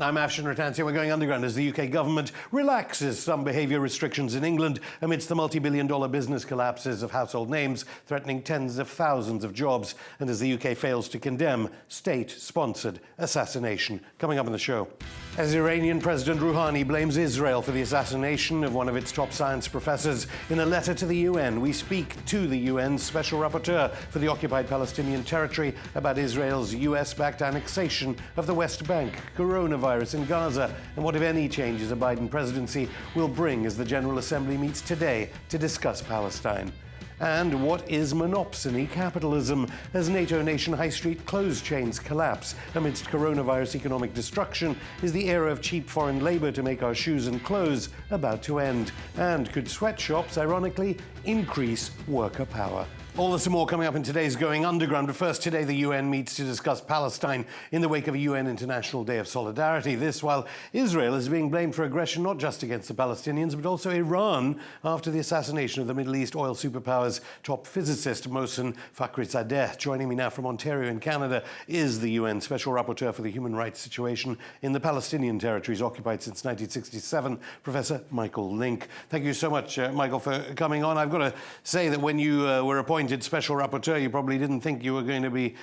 I'm Afshin Ratansia. We're going underground as the UK government relaxes some behaviour restrictions in England amidst the multi-billion-dollar business collapses of household names threatening tens of thousands of jobs, and as the UK fails to condemn state-sponsored assassination. Coming up on the show, as Iranian President Rouhani blames Israel for the assassination of one of its top science professors in a letter to the UN, we speak to the UN's Special Rapporteur for the occupied Palestinian territory about Israel's US-backed annexation of the West Bank, coronavirus in Gaza, and what, if any, changes a Biden presidency will bring as the General Assembly meets today to discuss Palestine. And what is monopsony capitalism as NATO nation high street clothes chains collapse amidst coronavirus economic destruction? Is the era of cheap foreign labour to make our shoes and clothes about to end? And could sweatshops, ironically, increase worker power? All this and more coming up in today's Going Underground. But first, today the UN meets to discuss Palestine in the wake of a UN International Day of Solidarity. This while Israel is being blamed for aggression not just against the Palestinians, but also Iran after the assassination of the Middle East oil superpower's top physicist, Mohsen Fakhrizadeh. Joining me now from Ontario in Canada is the UN Special Rapporteur for the human rights situation in the Palestinian territories occupied since 1967, Professor Michael Link. Thank you so much, Michael, for coming on. I've got to say that when you were appointed Special Rapporteur, you probably didn't think you were going to be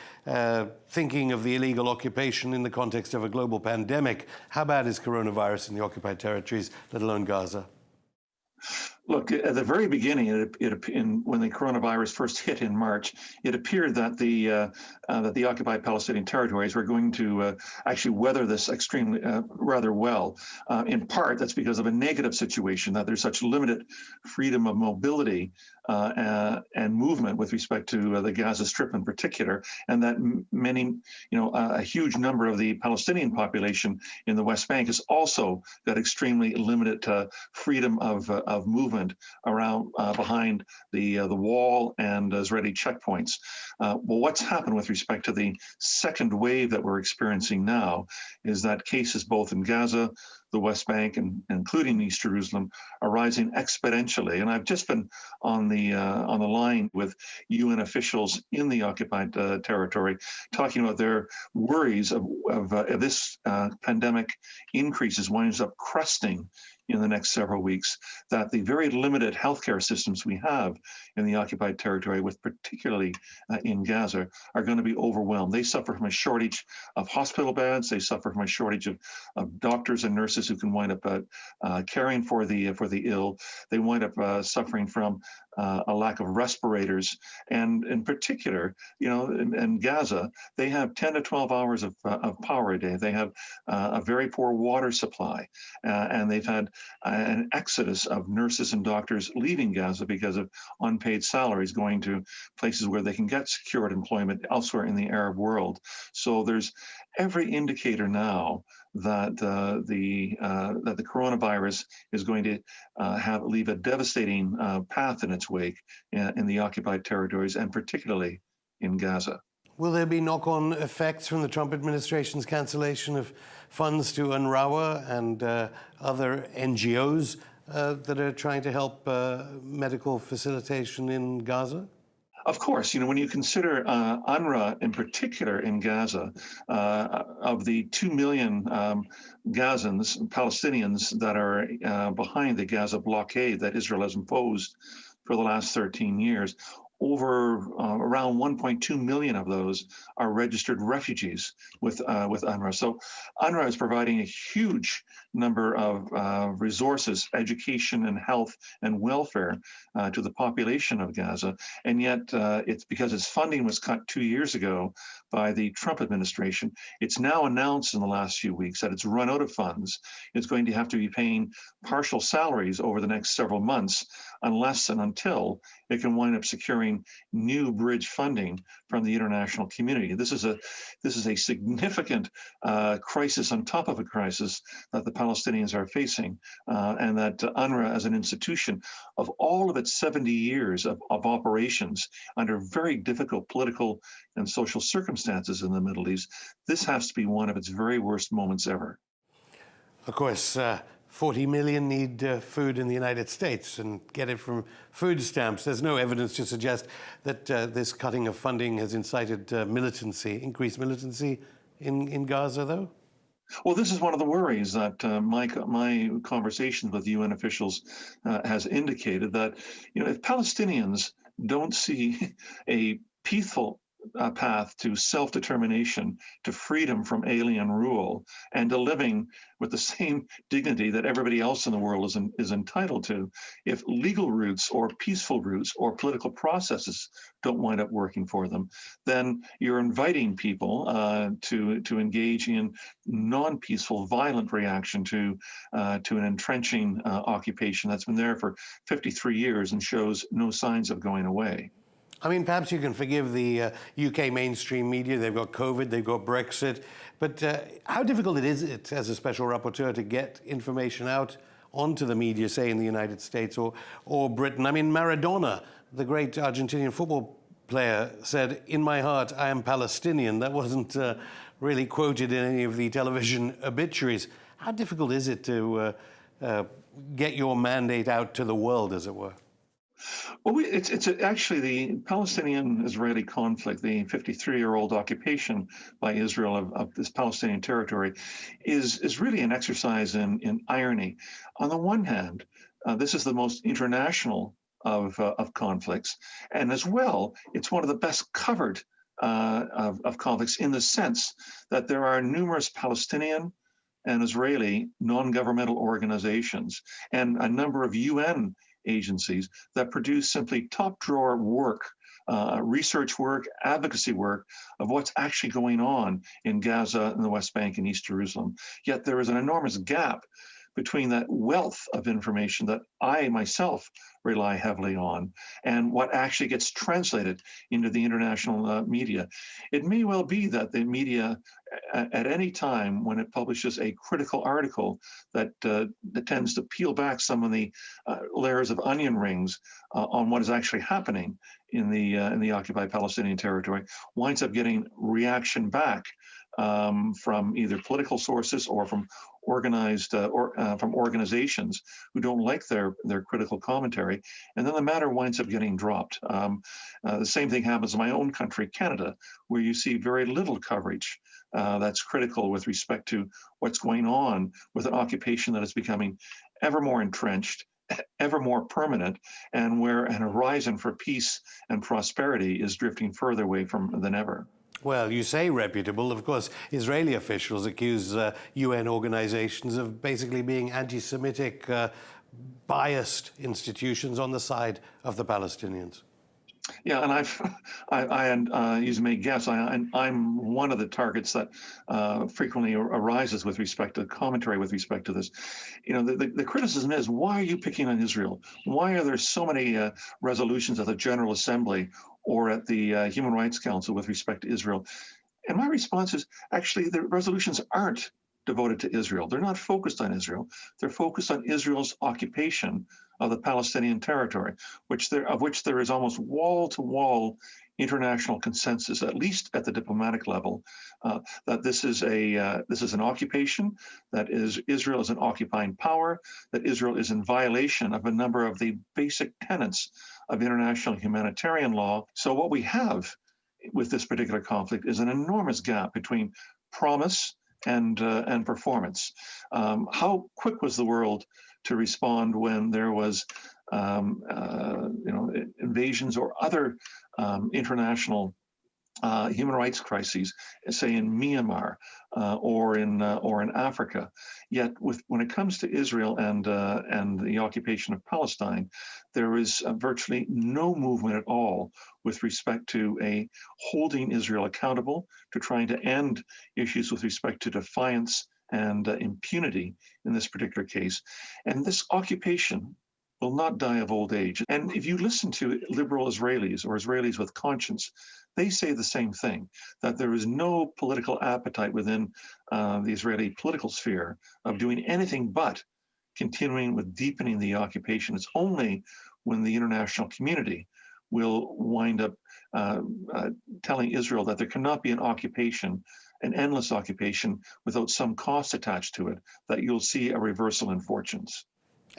thinking of the illegal occupation in the context of a global pandemic. How bad is coronavirus in the occupied territories, let alone Gaza? Look, at the very beginning, when the coronavirus first hit in March, it appeared that the occupied Palestinian territories were going to actually weather this extremely rather well. In part, that's because of a negative situation, that there's such limited freedom of mobility and movement with respect to the Gaza Strip in particular, and that a huge number of the Palestinian population in the West Bank has also got extremely limited freedom of movement around behind the wall and Israeli checkpoints. Well, what's happened with respect to the second wave that we're experiencing now is that cases both in Gaza, the West Bank, and including East Jerusalem, are rising exponentially. And I've just been on the line with UN officials in the occupied territory, talking about their worries of this pandemic increases winds up cresting in the next several weeks, that the very limited healthcare systems we have in the occupied territory, with particularly in Gaza, are going to be overwhelmed. They suffer from a shortage of hospital beds. They suffer from a shortage of doctors and nurses who can wind up caring for the ill. They wind up suffering from a lack of respirators, and in particular, in Gaza, they have 10 to 12 hours of power a day. They have a very poor water supply, and they've had an exodus of nurses and doctors leaving Gaza because of unpaid salaries, going to places where they can get secured employment elsewhere in the Arab world. So there's every indicator now that the coronavirus is going to leave a devastating path in its wake in the occupied territories, and particularly in Gaza. Will there be knock-on effects from the Trump administration's cancellation of funds to UNRWA and other NGOs that are trying to help medical facilitation in Gaza? Of course, when you consider UNRWA in particular in Gaza, of the 2 million Gazans, Palestinians that are behind the Gaza blockade that Israel has imposed for the last 13 years, around 1.2 million of those are registered refugees with UNRWA. So UNRWA is providing a huge number of resources, education and health and welfare to the population of Gaza. And yet it's because its funding was cut 2 years ago by the Trump administration. It's now announced in the last few weeks that it's run out of funds. It's going to have to be paying partial salaries over the next several months unless and until it can wind up securing new bridge funding from the international community. This is a significant crisis on top of a crisis that the Palestinians are facing, and that UNRWA as an institution, of all of its 70 years of operations under very difficult political and social circumstances in the Middle East, this has to be one of its very worst moments ever. Of course, 40 million need food in the United States and get it from food stamps. There's no evidence to suggest that this cutting of funding has incited increased militancy in Gaza, though? Well, this is one of the worries that my conversations with UN officials has indicated that, if Palestinians don't see a peaceful path to self-determination, to freedom from alien rule, and to living with the same dignity that everybody else in the world is entitled to, if legal routes or peaceful routes or political processes don't wind up working for them, then you're inviting people to engage in non-peaceful, violent reaction to an entrenching occupation that's been there for 53 years and shows no signs of going away. I mean, perhaps you can forgive the UK mainstream media. They've got COVID, they've got Brexit. But how difficult is it as a special rapporteur to get information out onto the media, say in the United States or Britain? I mean, Maradona, the great Argentinian football player, said, "In my heart, I am Palestinian." That wasn't really quoted in any of the television obituaries. How difficult is it to get your mandate out to the world, as it were? Well, it's actually the Palestinian-Israeli conflict, the 53-year-old occupation by Israel of this Palestinian territory, is really an exercise in irony. On the one hand, this is the most international of conflicts, and as well, it's one of the best covered of conflicts in the sense that there are numerous Palestinian and Israeli non-governmental organizations and a number of UN agencies that produce simply top drawer work, research work, advocacy work of what's actually going on in Gaza and the West Bank and East Jerusalem. Yet there is an enormous gap between that wealth of information that I myself rely heavily on and what actually gets translated into the international media. It may well be that the media at any time when it publishes a critical article that tends to peel back some of the layers of onion rings on what is actually happening in the occupied Palestinian territory, winds up getting reaction back from either political sources or from from organizations who don't like their critical commentary, and then the matter winds up getting dropped. The same thing happens in my own country, Canada, where you see very little coverage that's critical with respect to what's going on with an occupation that is becoming ever more entrenched, ever more permanent, and where an horizon for peace and prosperity is drifting further away from than ever. Well, you say reputable. Of course, Israeli officials accuse UN organizations of basically being anti-Semitic, biased institutions on the side of the Palestinians. Yeah, and you may guess, I'm one of the targets that frequently arises with respect to commentary with respect to this. The criticism is, why are you picking on Israel? Why are there so many resolutions at the General Assembly or at the Human Rights Council with respect to Israel? And my response is, actually, the resolutions aren't devoted to Israel. They're not focused on Israel. They're focused on Israel's occupation of the Palestinian territory, of which there is almost wall-to-wall international consensus, at least at the diplomatic level, that this is an occupation, that Israel is an occupying power, that Israel is in violation of a number of the basic tenets of international humanitarian law. So what we have with this particular conflict is an enormous gap between promise and performance. How quick was the world to respond when there was, invasions or other international human rights crises, say in Myanmar or in Africa? Yet, when it comes to Israel and the occupation of Palestine, there is virtually no movement at all with respect to holding Israel accountable, to trying to end issues with respect to defiance and impunity in this particular case. And this occupation will not die of old age. And if you listen to liberal Israelis or Israelis with conscience, they say the same thing, that there is no political appetite within the Israeli political sphere of doing anything but continuing with deepening the occupation. It's only when the international community will wind up telling Israel that there cannot be an occupation, an endless occupation without some cost attached to it, that you'll see a reversal in fortunes.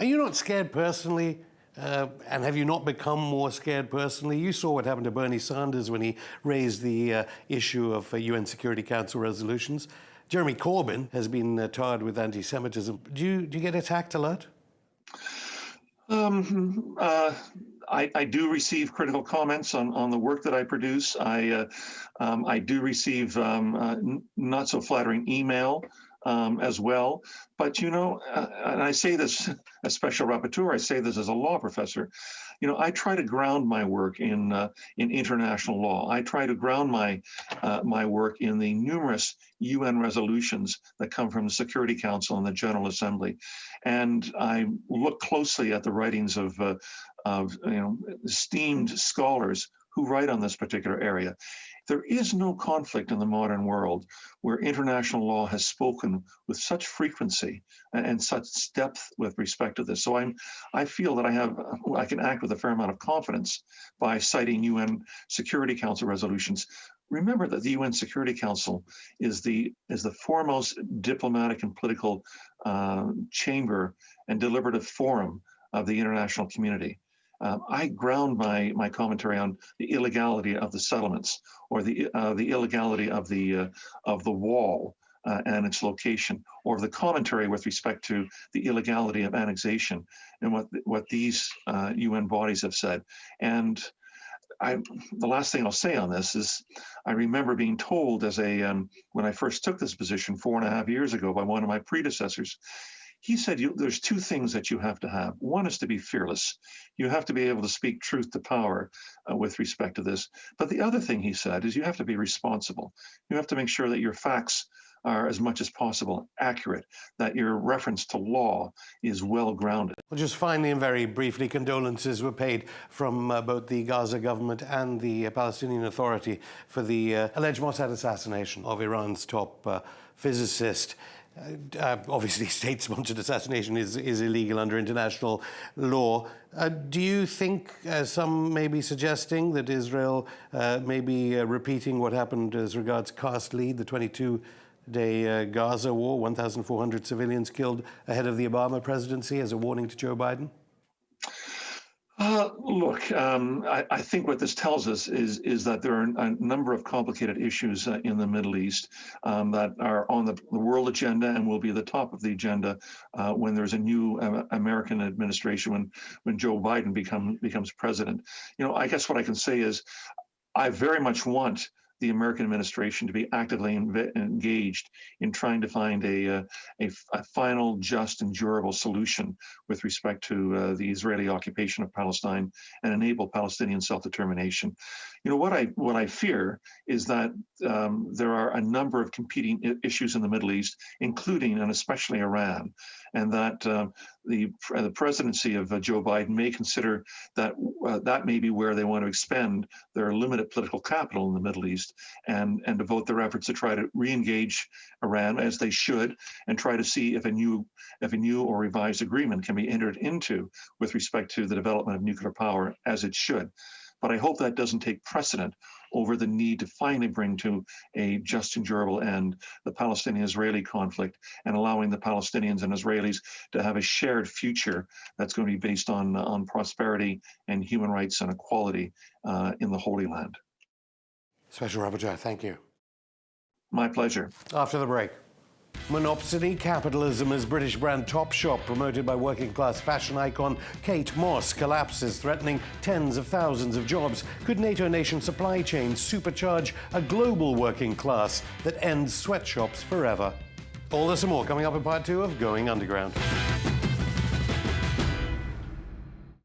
Are you not scared personally? And have you not become more scared personally? You saw what happened to Bernie Sanders when he raised the issue of UN Security Council resolutions. Jeremy Corbyn has been tarred with anti-Semitism. Do you get attacked a lot? I do receive critical comments on the work that I produce. I do receive not so flattering email as well. But, and I say this as special rapporteur, I say this as a law professor, I try to ground my work in international law. I try to ground my work in the numerous UN resolutions that come from the Security Council and the General Assembly. And I look closely at the writings of esteemed scholars who write on this particular area. There is no conflict in the modern world where international law has spoken with such frequency and such depth with respect to this. So I feel that I can act with a fair amount of confidence by citing UN Security Council resolutions. Remember that the UN Security Council is the foremost diplomatic and political chamber and deliberative forum of the international community. I ground my commentary on the illegality of the settlements or the illegality of the wall and its location, or the commentary with respect to the illegality of annexation and what these UN bodies have said. And the last thing I'll say on this is I remember being told when I first took this position 4.5 years ago by one of my predecessors. He said, there's two things that you have to have. One is to be fearless. You have to be able to speak truth to power with respect to this. But the other thing he said is you have to be responsible. You have to make sure that your facts are as much as possible accurate, that your reference to law is well grounded. Well, just finally and very briefly, condolences were paid from both the Gaza government and the Palestinian Authority for the alleged Mossad assassination of Iran's top physicist. Obviously, state-sponsored assassination is illegal under international law. Do you think some may be suggesting that Israel may be repeating what happened as regards Cast Lead, the 22-day Gaza war, 1,400 civilians killed ahead of the Obama presidency, as a warning to Joe Biden? Look, I think what this tells us is that there are a number of complicated issues in the Middle East that are on the world agenda and will be at the top of the agenda when there's a new American administration, when Joe Biden becomes president. I guess what I can say is I very much want the American administration to be actively engaged in trying to find a final, just, and durable solution with respect to the Israeli occupation of Palestine and enable Palestinian self-determination. What I fear is that there are a number of competing issues in the Middle East, including and especially Iran, and that the presidency of Joe Biden may consider that that may be where they want to expend their limited political capital in the Middle East and devote their efforts to try to re-engage Iran, as they should, and try to see if a new or revised agreement can be entered into with respect to the development of nuclear power, as it should. But I hope that doesn't take precedent over the need to finally bring to a just and durable end the Palestinian-Israeli conflict and allowing the Palestinians and Israelis to have a shared future that's going to be based on prosperity and human rights and equality in the Holy Land. Special Rapporteur, thank you. My pleasure. After the break. Monopsony capitalism as British brand Topshop, promoted by working-class fashion icon Kate Moss, collapses, threatening tens of thousands of jobs. Could NATO nation supply chains supercharge a global working class that ends sweatshops forever? All this and more coming up in part 2 of Going Underground.